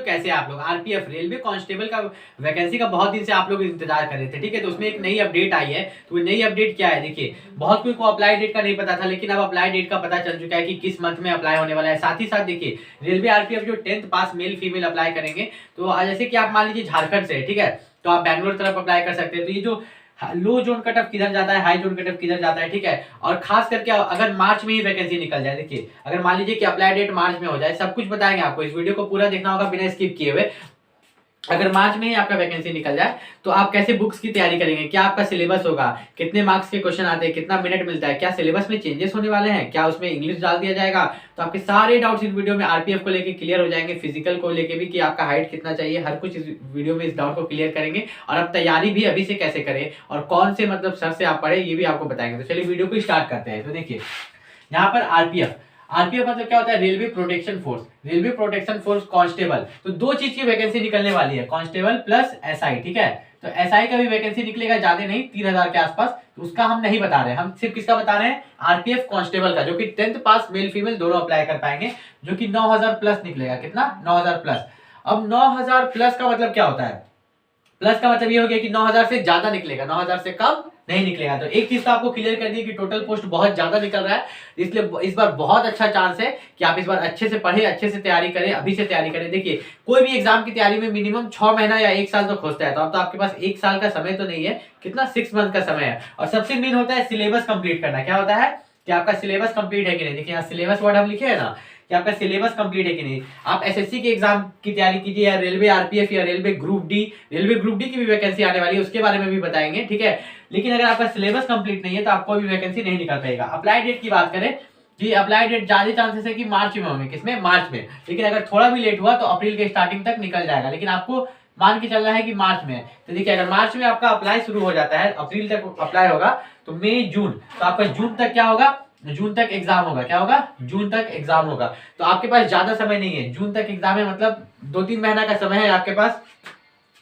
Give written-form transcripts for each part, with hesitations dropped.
कैसे आप लोग? आरपीएफ रेलवे कांस्टेबल का वैकेंसी का बहुत दिन से आप लोग इंतजार कर रहे थे, ठीक है। तो उसमें एक नई अपडेट आई है। तो नई अपडेट क्या है, देखिए बहुत कोई को अप्लाई डेट का नहीं पता था, लेकिन अब अप्लाई डेट का पता चल चुका है कि किस मंथ में अप्लाई होने वाला है। साथ ही साथ देखिए रेलवे आरपीएफ जो 10th पास मेल फीमेल अप्लाई करेंगे, तो जैसे कि आप मान लीजिए झारखंड से, ठीक है, तो आप बैंगलोर तरफ अप्लाई कर सकते हैं। तो ये जो लो जोन कट ऑफ किधर जाता है, हाई जोन कट ऑफ किधर जाता है, ठीक है। और खास करके अगर मार्च में ही वैकेंसी निकल जाए, देखिए अगर मान लीजिए कि अप्लाई डेट मार्च में हो जाए, सब कुछ बताएंगे आपको, इस वीडियो को पूरा देखना होगा बिना स्किप किए हुए। अगर मार्च में ही आपका वैकेंसी निकल जाए तो आप कैसे बुक्स की तैयारी करेंगे, क्या आपका सिलेबस होगा, कितने मार्क्स के क्वेश्चन आते हैं, कितना मिनट मिलता है, क्या सिलेबस में चेंजेस होने वाले हैं, क्या उसमें इंग्लिश डाल दिया जाएगा, तो आपके सारे डाउट्स इस वीडियो में आरपीएफ को लेके क्लियर हो जाएंगे। फिजिकल को लेके भी कि आपका हाइट कितना चाहिए, हर कुछ इस वीडियो में इस डाउट को क्लियर करेंगे। और अब तैयारी भी अभी से कैसे करें और कौन से मतलब सर से आप पढ़े, ये भी आपको बताएंगे। तो चलिए वीडियो को स्टार्ट करते हैं। तो देखिए यहाँ पर आरपीएफ मतलब क्या होता है, railway protection force, railway protection force constable. तो दो चीज की वैकेंसी निकलने वाली है, कांस्टेबल प्लस एसआई, ठीक है। तो एसआई का भी वैकेंसी निकलेगा, ज्यादा नहीं, 3000 के आसपास। तो उसका हम नहीं बता रहे हैं, हम सिर्फ किसका बता रहे हैं, आरपीएफ कांस्टेबल का, जो कि 10th पास मेल फीमेल दोनों अप्लाई कर पाएंगे, जो कि 9000 प्लस निकलेगा। कितना? 9000 प्लस। अब 9000 प्लस का मतलब क्या होता है, प्लस का मतलब ये हो गया कि 9000 से ज्यादा निकलेगा, 9000 से कम नहीं निकलेगा। तो एक चीज तो आपको क्लियर कर दी कि टोटल पोस्ट बहुत ज्यादा निकल रहा है, इसलिए इस बार बहुत अच्छा चांस है कि आप इस बार अच्छे से पढ़े, अच्छे से तैयारी करें, अभी से तैयारी करें। देखिए कोई भी एग्जाम की तैयारी में मिनिमम 6 महीना या 1 साल तो खोजता है, तो अब तो आपके पास 1 साल का समय तो नहीं है, कितना 6 मंथ का समय है। और सबसे मेन होता है सिलेबस कंप्लीट करना। क्या होता है कि आपका सिलेबस कंप्लीट है कि नहीं। देखिए यहाँ सिलेबस वर्ड हम लिखे है ना, कि आपका सिलेबस कंप्लीट है कि नहीं। आप एसएससी के एग्जाम की तैयारी कीजिए, या रेलवे आरपीएफ या रेलवे ग्रुप डी की भी वैकेंसी आने वाली है, उसके बारे में भी बताएंगे, ठीक है। लेकिन अगर आपका सिलेबस कंप्लीट नहीं है तो आपको भी वैकेंसी नहीं निकल पाएगा। अप्लाई डेट की बात करें कि अप्लाई डेट ज्यादा चांसेस है कि मार्च में होंगे, किसमें, मार्च में। लेकिन अगर थोड़ा भी लेट हुआ तो अप्रैल के स्टार्टिंग तक निकल जाएगा, लेकिन आपको मान के चलना है कि मार्च में। तो देखिए अगर मार्च में आपका अप्लाई शुरू हो जाता है, अप्रैल तक अप्लाई होगा, तो मई जून, तो आपका जून तक क्या होगा, जून तक एग्जाम होगा। क्या होगा? जून तक एग्जाम होगा। तो आपके पास ज्यादा समय नहीं है, जून तक एग्जाम है, मतलब 2-3 महीना का समय है आपके पास।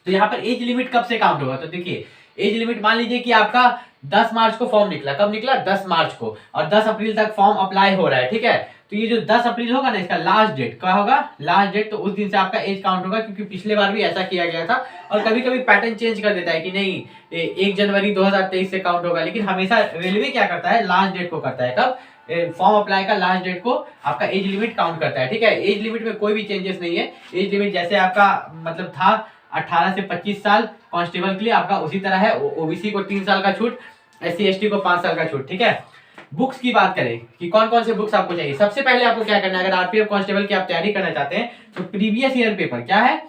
तो यहाँ पर एज लिमिट कब से काउंट होगा, तो देखिए एज लिमिट मान लीजिए कि आपका 10 मार्च को फॉर्म निकला, कब निकला, 10 मार्च को, और 10 अप्रैल तक फॉर्म अप्लाई हो रहा है, ठीक है। तो ये जो 10 अप्रैल होगा ना, इसका लास्ट डेट क्या होगा, लास्ट डेट, तो उस दिन से आपका एज काउंट होगा, क्योंकि पिछले बार भी ऐसा किया गया था। और कभी कभी पैटर्न चेंज कर देता है कि नहीं 1 जनवरी 2023 से काउंट होगा, लेकिन हमेशा रेलवे क्या करता है, लास्ट डेट को करता है। कब? फॉर्म अप्लाई का लास्ट डेट को आपका एज लिमिट काउंट करता है, ठीक है। एज लिमिट में कोई भी चेंजेस नहीं है। एज लिमिट जैसे आपका मतलब था 18 से 25 साल कांस्टेबल के लिए, आपका उसी तरह है। ओबीसी को 3 साल का छूट, एससी एसटी को 5 साल का छूट, ठीक है। बुक्स की बात करें कि कौन कौन से बुक्स आपको चाहिए, सबसे पहले आपको क्या करना है, अगर आरपीएफ कांस्टेबल की आप तैयारी करना चाहते हैं तो प्रीवियस ईयर पेपर, क्या है,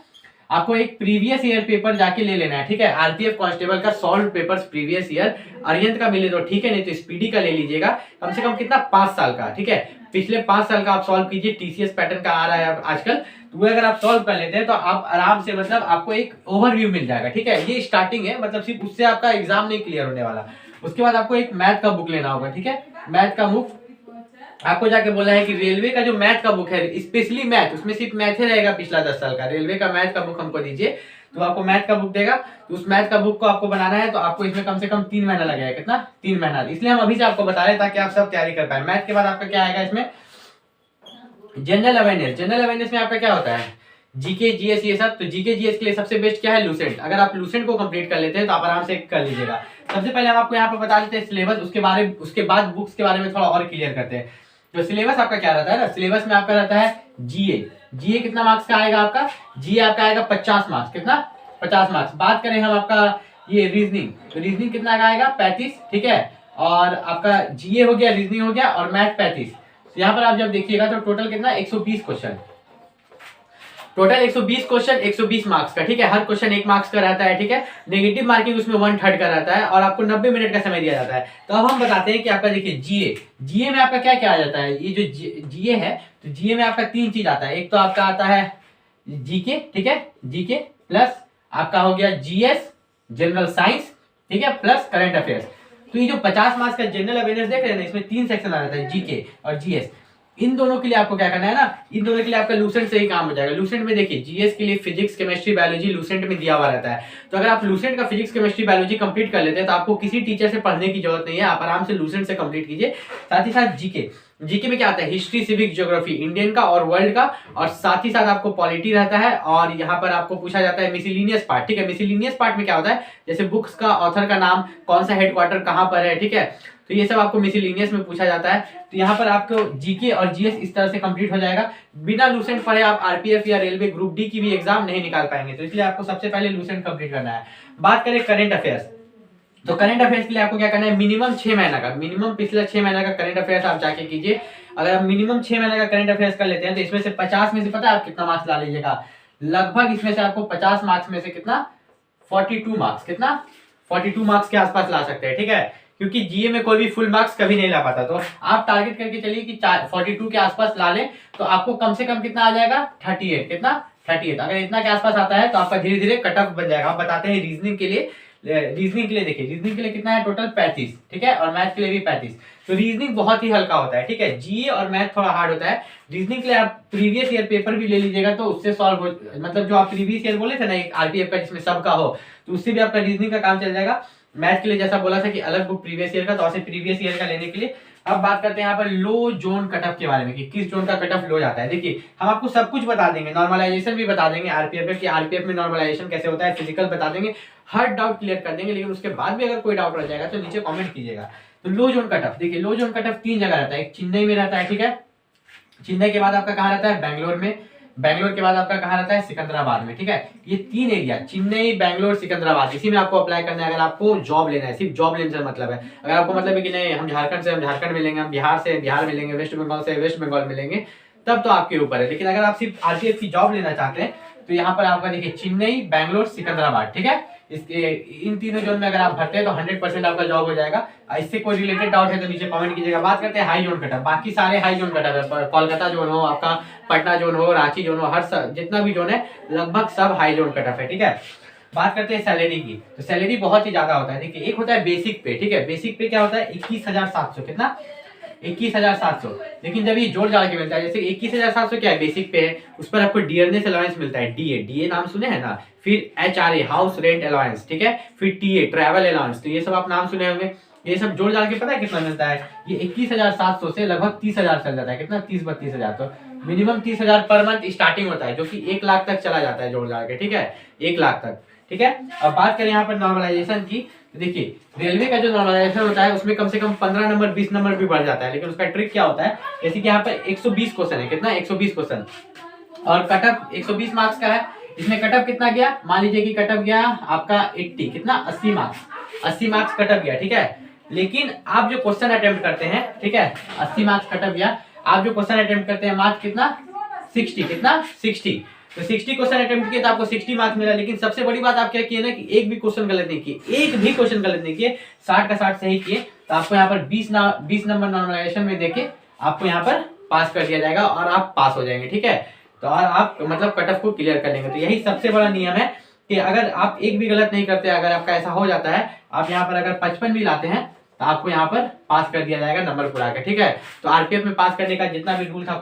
आपको एक प्रीवियस ईयर पेपर जाके ले लेना है, ठीक है। आरपीएफ कांस्टेबल का solve papers previous year, Arihant का मिले तो ठीक है, नहीं तो स्पीडी का ले लीजिएगा। कम से कम कितना, 5 साल का, ठीक है। पिछले 5 साल का आप सॉल्व कीजिए, टीसीएस पैटर्न का आ रहा है आजकल, तो वो अगर आप सॉल्व कर लेते हैं तो आप आराम से मतलब आपको एक ओवरव्यू मिल जाएगा, ठीक है। ये स्टार्टिंग है, मतलब सिर्फ उससे आपका एग्जाम नहीं क्लियर होने वाला। उसके बाद आपको एक मैथ का बुक लेना होगा, ठीक है। मैथ का बुक आपको जाके बोला है कि रेलवे का जो मैथ का बुक है, स्पेशली मैथ, उसमें सिर्फ मैथ ही रहेगा पिछला 10 साल का, रेलवे का मैथ का बुक हमको दीजिए। तो आपको मैथ का बुक देगा, तो उस मैथ का बुक को आपको बनाना है, तो आपको इसमें कम से कम 3 महीना लगेगा। कितना? 3 महीना। इसलिए हम अभी से आपको बता रहे हैं ताकि आप सब तैयारी कर पाए। मैथ के बाद आपका क्या आएगा इसमें, जनरल अवेयरनेस। जनरल अवेयरनेस में आपका क्या होता है, जीके जीएस ये सब। तो जीके जीएस के लिए सबसे बेस्ट क्या है, लूसेंट। अगर आप लूसेंट को कंप्लीट कर लेते हैं तो आप आराम से कर लीजिएगा। सबसे पहले हम आपको यहाँ पर बता देते हैं सिलेबस, उसके बाद बुक्स के बारे में थोड़ा और क्लियर करते हैं। तो सिलेबस आपका क्या रहता है ना, सिलेबस में आपका रहता है जीए कितना मार्क्स का आएगा आपका, जीए आपका आएगा 50 मार्क्स। कितना? 50 मार्क्स। बात करें हम आपका ये रीजनिंग, तो रीजनिंग कितना का आएगा, 35, ठीक है। और आपका जीए हो गया, रीजनिंग हो गया, और मैथ 35। तो यहाँ पर आप जब देखिएगा तो टोटल कितना, 120 क्वेश्चन, टोटल 120 क्वेश्चन, 120 मार्क्स का, ठीक है। हर क्वेश्चन 1 मार्क्स का रहता है, ठीक है। नेगेटिव मार्किंग उसमें 1/3 का रहता है, और आपको 90 मिनट का समय दिया जाता है। तो अब हम बताते हैं कि आपका देखिए जीए में आपका क्या क्या आ जाता है। ये जो जीए है, तो जीए में आपका 3 चीज आता है। एक तो आपका आता है जीके, ठीक है, जीके प्लस आपका हो गया जीएस, जनरल साइंस, ठीक है, प्लस करंट अफेयर्स। तो ये जो 50 मार्क्स का जनरल अवेयरनेस देख रहे हैं ना, इसमें 3 सेक्शन आ जाता है, जीके और जीएस। इन दोनों के लिए आपको क्या करना है ना, इन दोनों के लिए आपका लूसेंट से ही काम हो जाएगा। लूसेंट में देखिए जीएस के लिए फिजिक्स केमिस्ट्री बायोलॉजी लूसेंट में दिया हुआ रहता है। तो अगर आप लूसेंट का फिजिक्स केमिस्ट्री बायोलॉजी कंप्लीट कर लेते हैं तो आपको किसी टीचर से पढ़ने की जरूरत नहीं है, आप आराम से लूसेंट से कंप्लीट कीजिए। साथ ही साथ जीके, जीके में क्या आता है, हिस्ट्री, सिविक, ज्योग्राफी, इंडियन का और वर्ल्ड का, और साथ ही साथ आपको पॉलिटी रहता है, और यहाँ पर आपको पूछा जाता है मिसलिनियस पार्ट, ठीक है। मिसलिनियस पार्ट में क्या होता है, जैसे बुक्स का ऑथर का नाम, कौन सा हेडक्वार्टर कहाँ पर है, ठीक है, तो ये सब आपको मिसलिनियस में पूछा जाता है। तो यहाँ पर आपको जीके और जीएस इस तरह से कंप्लीट हो जाएगा। बिना लूसेंट पढ़े आप आरपीएफ या रेलवे ग्रुप डी की भी एग्जाम नहीं निकाल पाएंगे, तो इसलिए आपको सबसे पहले लूसेंट कंप्लीट करना है। बात करें करंट अफेयर्स, तो करंट अफेयर्स के लिए आपको क्या करना है, मिनिमम 6 महीना का, मिनिमम पिछले 6 महीना का करंट अफेयर्स आप जाके कीजिए। अगर आप मिनिमम 6 महीने का करंट अफेयर्स कर लेते हैं तो इसमें से 50 में से पता है आप कितना मार्क्स ला लीजिएगा, लगभग इसमें से आपको 50 मार्क्स में से कितना, 42 मार्क्स, कितना 42 मार्क्स के आसपास ला सकते हैं, ठीक है। क्योंकि जीए में कोई भी फुल मार्क्स कभी नहीं ला पाता, तो आप टारगेट करके चलिए कि 42 के आसपास ला लें, तो आपको कम से कम कितना आ जाएगा, 38, कितना 38। अगर इतना के आसपास आता है तो आपका धीरे धीरे कट ऑफ बन जाएगा। आप बताते हैं रीजनिंग के लिए, रीजनिंग के लिए देखिए, रीजनिंग के लिए कितना है टोटल 35, ठीक है, और मैथ के लिए भी 35। तो रीजनिंग बहुत ही हल्का होता है, ठीक है। जीए और मैथ थोड़ा हार्ड होता है। रीजनिंग के लिए आप प्रीवियस ईयर पेपर भी ले लीजिएगा तो उससे सॉल्व हो, मतलब जो आप प्रीवियस ईयर बोले थे ना एक आरपीएफ का जिसमें सबका हो, तो उससे भी आपका रीजनिंग का काम चल जाएगा। मैथ के लिए जैसा बोला था कि अलग बुक प्रीवियस ईयर का, तो ऐसे प्रीवियस ईयर का लेने के लिए। अब बात करते हैं यहाँ पर लो जोन कट ऑफ के बारे में कि किस जोन का कट ऑफ लो जाता है। देखिए हम आपको सब कुछ बता देंगे, नॉर्मलाइजेशन भी बता देंगे आरपीएफ की, आरपीएफ में नॉर्मलाइजेशन कैसे होता है, फिजिकल बता देंगे, हर डाउट क्लियर कर देंगे। लेकिन उसके बाद भी अगर कोई डाउट रह जाएगा तो नीचे कमेंट कीजिएगा। तो लो जोन कट ऑफ, देखिए लो जोन कट ऑफ 3 जगह रहता है, एक चेन्नई में रहता है, ठीक है, चेन्नई के बाद आपका कहाँ रहता है, बैंगलोर में, बैंगलोर के बाद आपका कहाँ रहता है, सिकंदराबाद में, ठीक है। ये 3 एरिया, चेन्नई, बैंगलोर, सिकंदराबाद, इसी में आपको अप्लाई करना है अगर आपको जॉब लेना है। सिर्फ जॉब लेने से मतलब है, अगर आपको मतलब है कि नहीं हम झारखंड से हम झारखंड मिलेंगे, हम बिहार से बिहार मिलेंगे, वेस्ट बंगाल से वेस्ट बंगाल मिलेंगे, तब तो आपके ऊपर है। लेकिन अगर आप सिर्फ आरपीएफ की जॉब लेना चाहते हैं तो यहाँ पर आपका देखिए चेन्नई, बैंगलोर, सिकंदराबाद, ठीक है, इसके इन तीनों जोन में अगर आप भरते हैं तो 100% आपका जॉब हो जाएगा। इससे कोई रिलेटेड डाउट है तो नीचे कमेंट कीजिएगा। बात करते हैं हाई जोन कट ऑफ, बाकी सारे हाई जोन कट ऑफ है, कोलकाता जोन हो, आपका पटना जोन हो, रांची जोन हो, हर जितना भी जोन है लगभग सब हाई जोन कट ऑफ है, ठीक है। बात करते हैं सैलरी की, तो सैलरी बहुत ही ज्यादा होता है। देखिए एक होता है बेसिक पे, ठीक है, बेसिक पे क्या होता है 21,700, कितना 21,700। लेकिन जब ये जोड़ जाड़ के मिलता है, जैसे 21,700 क्या है बेसिक पे है, उस पर आपको डियरनेस अलाउंस मिलता है, डीए, डीए नाम सुने हैं ना, फिर एचआरए हाउस रेंट अलाउंस, ठीक है, फिर टीए ट्रैवल अलाउंस, तो ये सब आप नाम सुने होंगे। ये सब जोड़ जाड़ के पता है कितना मिलता है, ये 21,700 से लगभग 30,000 चल जाता है, कितना 30-32,000। तो मिनिमम 30,000 पर मंथ स्टार्टिंग होता है, जो कि 1 लाख तक चला जाता है जोड़ जाड़ के, ठीक है, 1 लाख तक, ठीक है। अब बात करें यहाँ पर नॉर्मलाइजेशन की, तो देखिए रेलवे का जो नॉर्मलाइजेशन होता है उसमें कम से कम 15 नंबर 20 नंबर भी बढ़ जाता है। लेकिन उसका ट्रिक क्या होता है, जैसे कि यहाँ पर 120 क्वेश्चन है, कितना 120 क्वेश्चन, और कटअप 120 मार्क्स का है। इसमें कटअप कितना गया, मान लीजिए कि कटअप गया आपका 80, कितना 80 मार्क्स, 80 मार्क्स कटअप गया, ठीक है। लेकिन आप जो क्वेश्चन अटेम्प्ट करते हैं, ठीक है, 80 मार्क्स कटअप गया, आप जो क्वेश्चन अटेम्प्ट करते हैं मार्क्स कितना 60, कितना 60, तो 60 क्वेश्चन अटेम्प्ट किए तो आपको 60 मार्क्स मिला। लेकिन सबसे बड़ी बात आप क्या किए ना कि एक भी क्वेश्चन गलत नहीं किए, एक भी क्वेश्चन गलत नहीं किए, 60 का 60 सही किए, तो आपको यहाँ पर 20 नंबर नॉर्मलाइजेशन में देके आपको यहाँ पर पास कर दिया जाएगा और आप पास हो जाएंगे, ठीक है। तो और आप मतलब कट ऑफ को क्लियर कर लेंगे। तो यही सबसे बड़ा नियम है कि अगर आप एक भी गलत नहीं करते, अगर आपका ऐसा हो जाता है, आप यहाँ पर अगर 55 भी लाते हैं तो आपको यहाँ पर पास कर दिया जाएगा नंबर पूरा के, ठीक है। तो आरपीएफ में पास करने का जितना भी रूल था,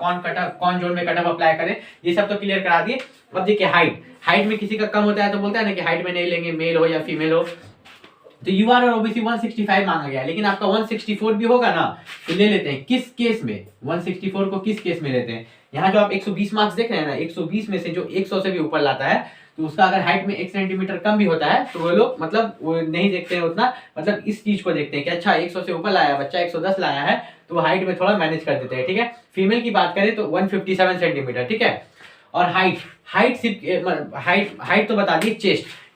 कौन जोन में कट ऑफ अप्लाई करे, ये सब तो क्लियर करा दिए। अब देखिए हाइट में किसी का कम होता है तो बोलता है ना कि हाइट में नहीं लेंगे, मेल हो या फीमेल हो, तो यूआर और ओबीसी 165 मांगा गया, लेकिन आपका 164 भी होगा ना तो ले लेते हैं। किस केस में 164 को किस केस में लेते हैं, यहाँ जो आप 120 मार्क्स देख रहे हैं ना, 120 में से जो 100 से भी ऊपर लाता है तो उसका अगर हाइट में 1 सेंटीमीटर कम भी होता है तो वो लोग मतलब वो नहीं देखते हैं उतना, मतलब इस चीज को देखते हैं कि अच्छा 100 से ऊपर लाया बच्चा, 110 लाया है, तो वो हाइट में थोड़ा मैनेज कर देते हैं, ठीक है। फीमेल की बात करें तो 157 सेंटीमीटर, ठीक है। और हाइट सिर्फ हाइट तो बता दी,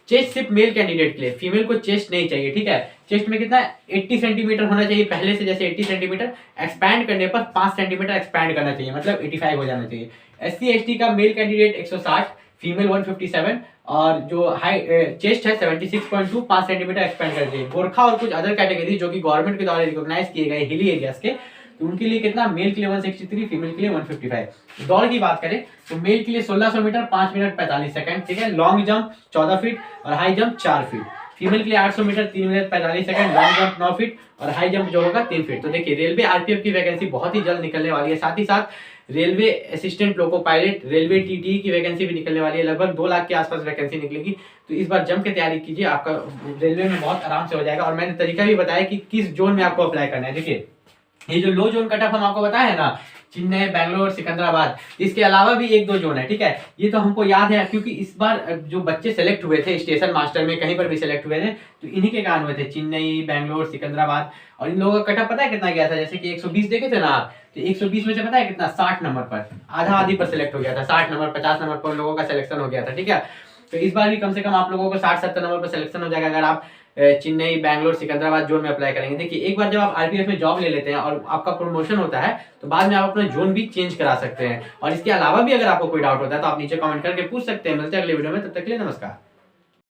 चेस्ट सिर्फ मेल कैंडिडेट के लिए, फीमेल को चेस्ट नहीं चाहिए, ठीक है। चेस्ट में कितना 80 सेंटीमीटर होना चाहिए पहले से, जैसे 80 सेंटीमीटर, एक्सपैंड करने पर 5 सेंटीमीटर एक्सपैंड करना चाहिए, मतलब 85 हो जाना चाहिए। SC ST का मेल कैंडिडेट 160, फीमेल 157, और जो हाई चेस्ट है 76.2, 5 सेंटीमीटर एक्सपैंड करना चाहिए। गोरखा और कुछ अदर कैटेगरी जो कि गवर्नमेंट के द्वारा रिकॉग्नाइज किए गए हिली एरियाज के, तो उनके लिए कितना, मेल के लिए 163, फीमेल के लिए 155। दौड़ की बात करें तो मेल के लिए 1600 मीटर 5 मिनट 45 सेकंड, ठीक है। लॉन्ग जंप 14 फीट और हाई जंप 4 फीट। फीमेल के लिए 800 metre 3 minute 45 second, long jump 9 feet और हाई जंप जो होगा 3 फीट। तो देखिए रेलवे आरपीएफ की वैकेंसी बहुत ही जल्द निकलने वाली है। साथ ही साथ railway assistant loco pilot, railway TT की वैकेंसी भी निकलने वाली है, लगभग 2 लाख के आसपास वैकेंसी निकलेगी। तो इस बार जम के तैयारी कीजिए, आपका रेलवे में बहुत आराम से हो जाएगा। और मैंने तरीका भी बताया कि किस जोन में आपको अप्लाई करना है। देखिए ये जो लो जोन कट ऑफ हम आपको बताया है ना, चेन्नई, बैंगलोर, सिकंदराबाद, इसके अलावा भी एक दो जोन है, ठीक है। ये तो हमको याद है क्योंकि इस बार जो बच्चे सेलेक्ट हुए थे स्टेशन मास्टर में, कहीं पर भी सेलेक्ट हुए थे, तो इन्हीं के कारण हुए थे, चेन्नई, बैंगलोर, सिकंदराबाद। और इन लोगों का कट ऑफ पता है कितना गया था? जैसे कि 120 देखे थे ना आप, तो 120 में से पता है कितना? 60 नंबर पर, आधा आधी पर सिलेक्ट हो गया था। 60 नंबर 50 नंबर पर उन लोगों का सिलेक्शन हो गया था, ठीक है। तो इस बार भी कम से कम आप लोगों को 60-70 नंबर पर सिलेक्शन हो जाएगा अगर आप चेन्नई, बैंगलोर, सिकंदराबाद जोन में अप्लाई करेंगे। देखिए एक बार जब आप आरपीएफ में जॉब ले लेते हैं और आपका प्रमोशन होता है, तो बाद में आप अपना जोन भी चेंज करा सकते हैं। और इसके अलावा भी अगर आपको कोई डाउट होता है तो आप नीचे कमेंट करके पूछ सकते हैं। मिलते हैं अगले वीडियो में, तब तक के लिए नमस्कार।